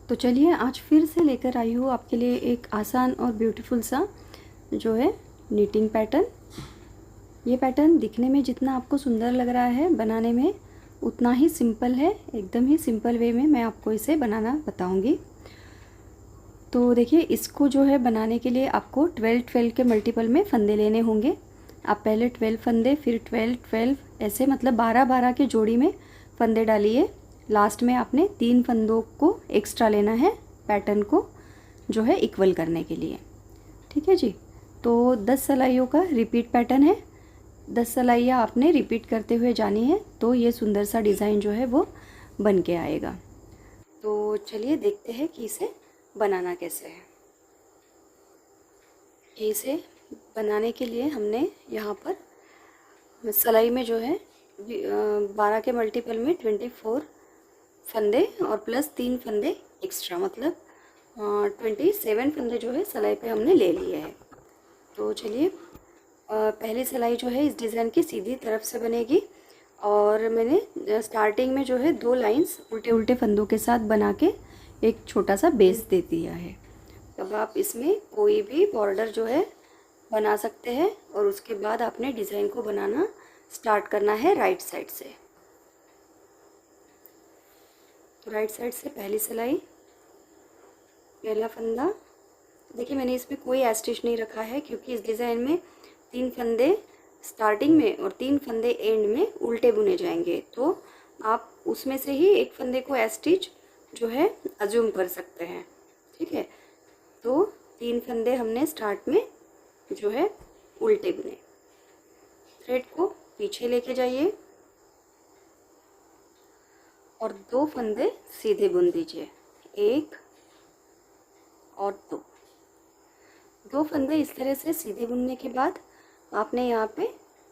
तो चलिए आज फिर से लेकर आई हूँ आपके लिए एक आसान और ब्यूटीफुल सा जो है नीटिंग पैटर्न। ये पैटर्न दिखने में जितना आपको सुंदर लग रहा है, बनाने में उतना ही सिंपल है। एकदम ही सिंपल वे में मैं आपको इसे बनाना बताऊंगी। तो देखिए, इसको जो है बनाने के लिए आपको 12-12 के मल्टीपल में फंदे लेने होंगे। आप पहले 12 फंदे, फिर 12-12 ऐसे मतलब 12-12 के जोड़ी में फंदे डालिए। लास्ट में आपने 3 फंदों को एक्स्ट्रा लेना है पैटर्न को जो है इक्वल करने के लिए। ठीक है जी। तो 10 सिलाइयों का रिपीट पैटर्न है। 10 सिलाइयाँ आपने रिपीट करते हुए जानी है, तो ये सुंदर सा डिज़ाइन जो है वो बन के आएगा। तो चलिए देखते हैं कि इसे बनाना कैसे है। इसे बनाने के लिए हमने यहाँ पर सिलाई में जो है 12 के मल्टीपल में 24 फंदे और प्लस 3 फंदे एक्स्ट्रा, मतलब 27 फंदे जो है सिलाई पे हमने ले लिए हैं। तो चलिए, पहली सिलाई जो है इस डिज़ाइन की सीधी तरफ से बनेगी और मैंने स्टार्टिंग में जो है 2 लाइंस उल्टे उल्टे फंदों के साथ बना के एक छोटा सा बेस दे दिया है। अब आप इसमें कोई भी बॉर्डर जो है बना सकते हैं और उसके बाद आपने डिज़ाइन को बनाना स्टार्ट करना है राइट साइड से। तो राइट साइड से पहली सिलाई, पहला फंदा। देखिए, मैंने इसमें कोई एस्टिच नहीं रखा है क्योंकि इस डिज़ाइन में 3 फंदे स्टार्टिंग में और 3 फंदे एंड में उल्टे बुने जाएंगे। तो आप उसमें से ही एक फंदे को एस्टिच जो है अज्यूम कर सकते हैं। ठीक है। तो 3 फंदे हमने स्टार्ट में जो है उल्टे बुने। थ्रेड को पीछे लेके जाइए और 2 फंदे सीधे बुन दीजिए, 1 और 2 फंदे इस तरह से सीधे बुनने के बाद आपने यहाँ पे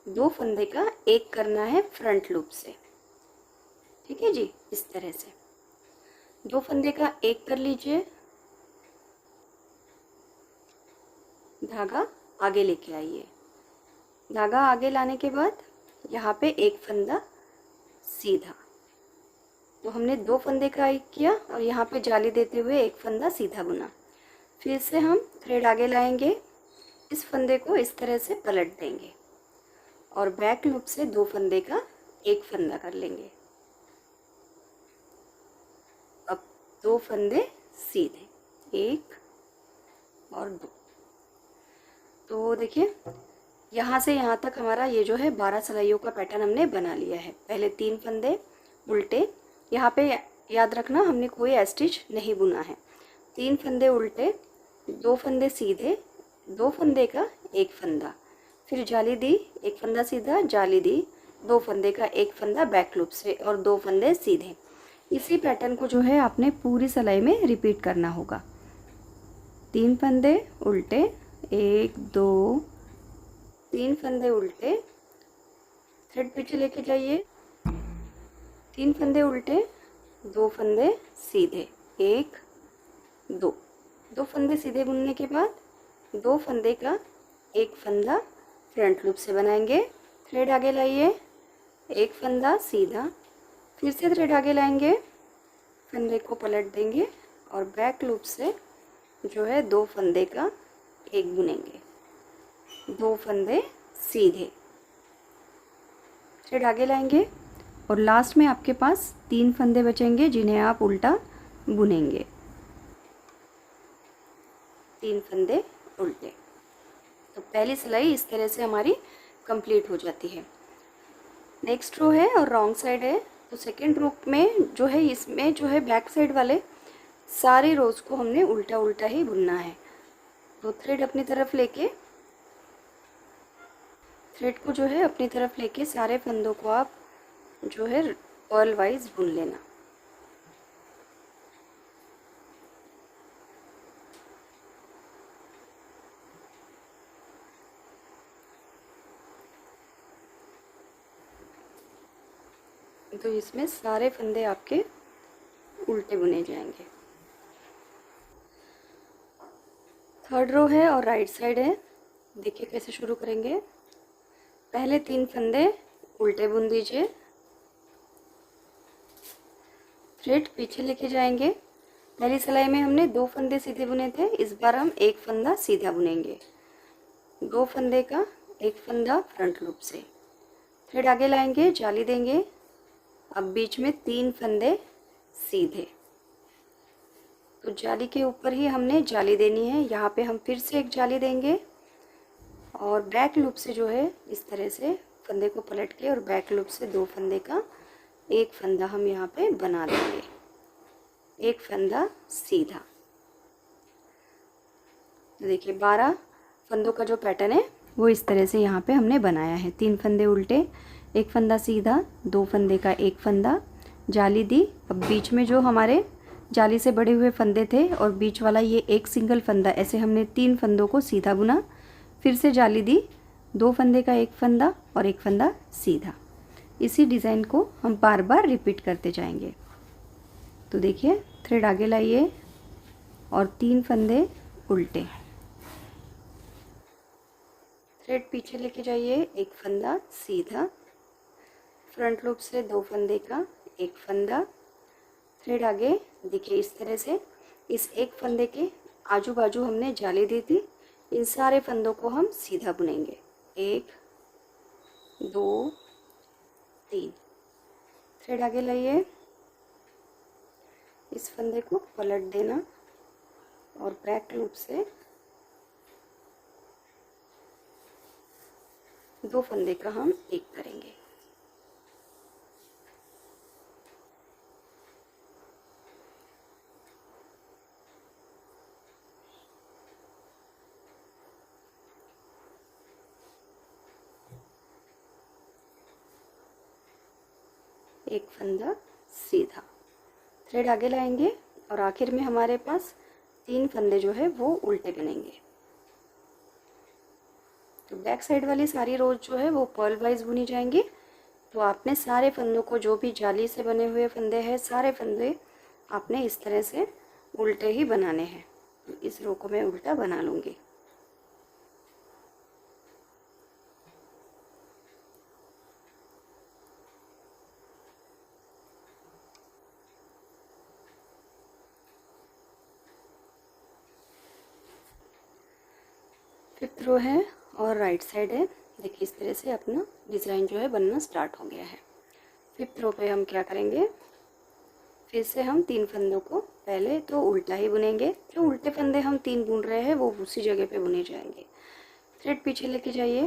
2 फंदे का एक करना है फ्रंट लूप से। ठीक है जी। इस तरह से 2 फंदे का एक कर लीजिए, धागा आगे लेके आइए। धागा आगे लाने के बाद यहाँ पे एक फंदा सीधा। तो हमने 2 फंदे का एक किया और यहाँ पे जाली देते हुए एक फंदा सीधा बुना। फिर से हम थ्रेड आगे लाएंगे, इस फंदे को इस तरह से पलट देंगे और बैक लूप से 2 फंदे का एक फंदा कर लेंगे। अब 2 फंदे सीधे, 1 और 2। तो देखिए, यहाँ से यहाँ तक हमारा ये जो है 12 सिलाइयों का पैटर्न हमने बना लिया है। पहले 3 फंदे उल्टे, यहाँ पे याद रखना हमने कोई एस्टिच नहीं बुना है। 3 फंदे उल्टे, 2 फंदे सीधे, 2 फंदे का एक फंदा, फिर जाली दी, एक फंदा सीधा, जाली दी, 2 फंदे का एक फंदा बैक लूप से और 2 फंदे सीधे। इसी पैटर्न को जो है आपने पूरी सिलाई में रिपीट करना होगा। 3 फंदे उल्टे, 1 2, 3 फंदे उल्टे, थ्रेड पीछे लेके जाइए, 3 फंदे उल्टे, 2 फंदे सीधे, 1 2, 2 फंदे सीधे बुनने के बाद 2 फंदे का एक फंदा फ्रंट लूप से बनाएंगे। थ्रेड आगे लाइए, एक फंदा सीधा, फिर से थ्रेड आगे लाएंगे, फंदे को पलट देंगे और बैक लूप से जो है 2 फंदे का एक बुनेंगे, 2 फंदे सीधे, थ्रेड आगे लाएंगे और लास्ट में आपके पास 3 फंदे बचेंगे जिन्हें आप उल्टा बुनेंगे। 3 फंदे उल्टे। तो पहली सिलाई इस तरह से हमारी कंप्लीट हो जाती है। नेक्स्ट रो है और रॉन्ग साइड है। तो सेकेंड रो में जो है, इसमें जो है बैक साइड वाले सारे रोज को हमने उल्टा उल्टा ही बुनना है। तो थ्रेड अपनी तरफ लेके, थ्रेड को जो है अपनी तरफ लेके सारे फंदों को आप जो है पर्ल वाइज बुन लेना। तो इसमें सारे फंदे आपके उल्टे बुने जाएंगे। थर्ड रो है और राइट साइड है। देखिए कैसे शुरू करेंगे। पहले 3 फंदे उल्टे बुन दीजिए, थ्रेड पीछे लेके जाएंगे पहली सिलाई में हमने 2 फंदे सीधे बुने थे, इस बार हम 1 फंदा सीधा बुनेंगे। 2 फंदे का 1 फंदा फ्रंट लूप से, थ्रेड आगे लाएंगे, जाली देंगे। अब बीच में 3 फंदे सीधे, तो जाली के ऊपर ही हमने जाली देनी है। यहाँ पे हम फिर से एक जाली देंगे और बैक लूप से जो है इस तरह से फंदे को पलट के और बैक लूप से 2 फंदे का 1 फंदा हम यहाँ पे बना देंगे, 1 फंदा सीधा। तो देखिए 12 फंदों का जो पैटर्न है वो इस तरह से यहाँ पे हमने बनाया है। 3 फंदे उल्टे, 1 फंदा सीधा, 2 फंदे का 1 फंदा, जाली दी। अब बीच में जो हमारे जाली से बड़े हुए फंदे थे और बीच वाला ये एक सिंगल फंदा, ऐसे हमने 3 फंदों को सीधा बुना, फिर से जाली दी, 2 फंदे का 1 फंदा और 1 फंदा सीधा। इसी डिज़ाइन को हम बार बार रिपीट करते जाएंगे। तो देखिए थ्रेड आगे लाइए और 3 फंदे उल्टे, थ्रेड पीछे लेके जाइए, 1 फंदा सीधा, फ्रंट लूप से 2 फंदे का 1 फंदा, थ्रेड आगे। देखिए इस तरह से इस 1 फंदे के आजू बाजू हमने जाली दी थी, इन सारे फंदों को हम सीधा बुनेंगे। 1 2 3, थ्रेड आगे लाइए, इस फंदे को पलट देना और बैक लूप से 2 फंदे का हम एक करेंगे। एक फंदा सीधा, थ्रेड आगे लाएंगे और आखिर में हमारे पास 3 फंदे जो है वो उल्टे बनेंगे। तो बैक साइड वाली सारी रोज जो है वो पर्ल वाइज बुनी जाएंगी। तो आपने सारे फंदों को, जो भी जाली से बने हुए फंदे हैं, सारे फंदे आपने इस तरह से उल्टे ही बनाने हैं। तो इस रो को मैं उल्टा बना लूँगी। फिफ्थ रो है और राइट साइड है। देखिए इस तरह से अपना डिज़ाइन जो है बनना स्टार्ट हो गया है। फिफ्थ रो पे हम क्या करेंगे, फिर से हम 3 फंदों को पहले तो उल्टा ही बुनेंगे। जो उल्टे फंदे हम 3 बुन रहे हैं वो उसी जगह पे बुने जाएंगे। थ्रेड पीछे लेके जाइए,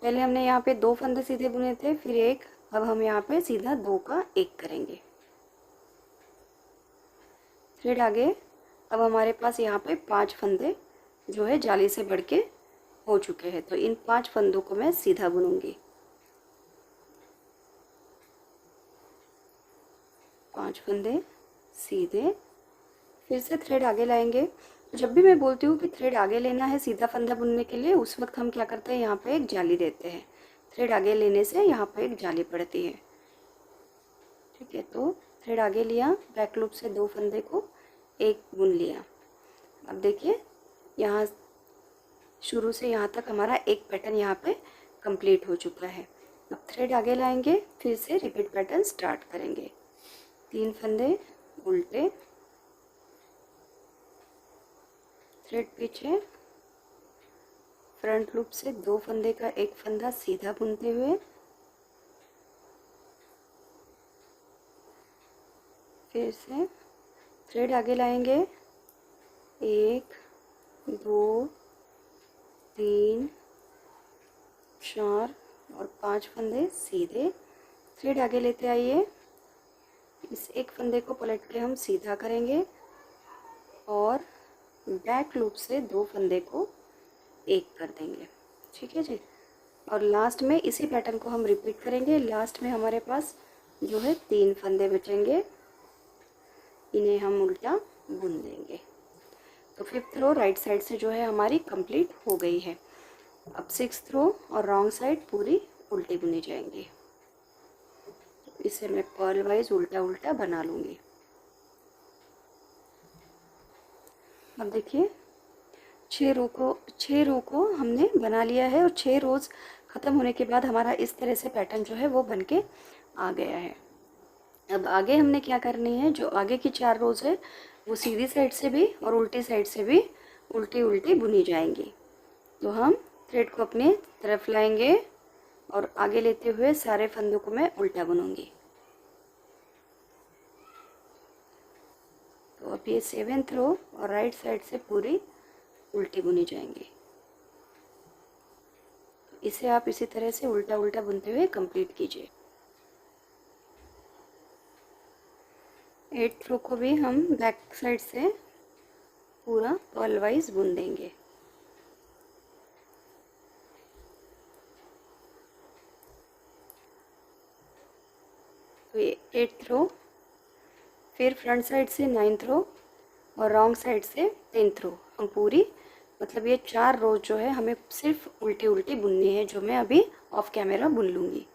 पहले हमने यहाँ पे 2 फंदे सीधे बुने थे, फिर 1, अब हम यहाँ पे सीधा 2 का 1 करेंगे। थ्रेड आगे, अब हमारे पास यहाँ पे 5 फंदे जो है जाली से बढ़ के हो चुके हैं, तो इन 5 फंदों को मैं सीधा बुनूंगी। 5 फंदे सीधे, फिर से थ्रेड आगे लाएंगे। जब भी मैं बोलती हूँ कि थ्रेड आगे लेना है सीधा फंदा बुनने के लिए, उस वक्त हम क्या करते हैं, यहाँ पे एक जाली देते हैं। थ्रेड आगे लेने से यहाँ पे एक जाली पड़ती है। ठीक है, तो थ्रेड आगे लिया, बैक लूप से 2 फंदे को 1 बुन लिया। अब देखिए यहाँ शुरू से यहाँ तक हमारा एक पैटर्न यहाँ पे कंप्लीट हो चुका है। अब थ्रेड आगे लाएंगे, फिर से रिपीट पैटर्न स्टार्ट करेंगे। 3 फंदे उल्टे, थ्रेड पीछे, फ्रंट लूप से 2 फंदे का 1 फंदा सीधा बुनते हुए, फिर से थ्रेड आगे लाएंगे, 1 2 3 4 और 5 फंदे सीधे। थ्रेड आगे लेते आइए, इस 1 फंदे को पलट के हम सीधा करेंगे और बैक लूप से 2 फंदे को 1 कर देंगे। ठीक है जी, और लास्ट में इसी पैटर्न को हम रिपीट करेंगे। लास्ट में हमारे पास जो है 3 फंदे बचेंगे, इन्हें हम उल्टा बुन देंगे। तो फिफ्थ रो राइट साइड से जो है हमारी कंप्लीट हो गई है। अब सिक्स्थ रो और रॉन्ग साइड पूरी उल्टी बुनी जाएंगी। इसे मैं पर्ल वाइज उल्टा उल्टा बना लूँगी। अब देखिए 6 रो को हमने बना लिया है और 6 रोज़ ख़त्म होने के बाद हमारा इस तरह से पैटर्न जो है वो बन के आ गया है। अब आगे हमने क्या करनी है, जो आगे की 4 रोज़ है वो सीधी साइड से भी और उल्टी साइड से भी उल्टी उल्टी बुनी जाएंगी। तो हम थ्रेड को अपनी तरफ लाएंगे और आगे लेते हुए सारे फंदों को मैं उल्टा बुनूंगी। तो अब ये 7th रो और राइट साइड से पूरी उल्टी बुनी जाएंगी। तो इसे आप इसी तरह से उल्टा उल्टा बुनते हुए कंप्लीट कीजिए। 8th रो को भी हम बैक साइड से पूरा पर्ल वाइज बुन देंगे। तो ये 8th रो, फिर फ्रंट साइड से 9th रो और रॉन्ग साइड से 10th रो, हम पूरी मतलब ये 4 रोज जो है हमें सिर्फ उल्टी उल्टी बुननी है, जो मैं अभी ऑफ कैमरा बुन लूँगी।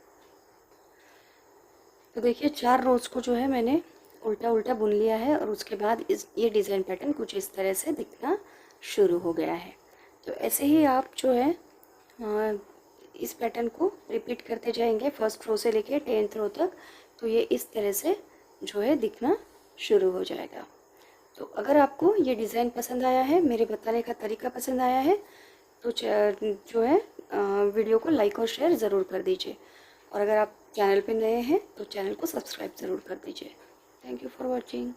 तो देखिए 4 रोज को जो है मैंने उल्टा उल्टा बुन लिया है और उसके बाद ये डिज़ाइन पैटर्न कुछ इस तरह से दिखना शुरू हो गया है। तो ऐसे ही आप जो है इस पैटर्न को रिपीट करते जाएंगे फर्स्ट रो से लेके 10th रो तक। तो ये इस तरह से जो है दिखना शुरू हो जाएगा। तो अगर आपको ये डिज़ाइन पसंद आया है, मेरे बताने का तरीका पसंद आया है, तो जो है वीडियो को लाइक और शेयर ज़रूर कर दीजिए। और अगर आप चैनल पे नए हैं तो चैनल को सब्सक्राइब ज़रूर कर दीजिए। Thank you for watching.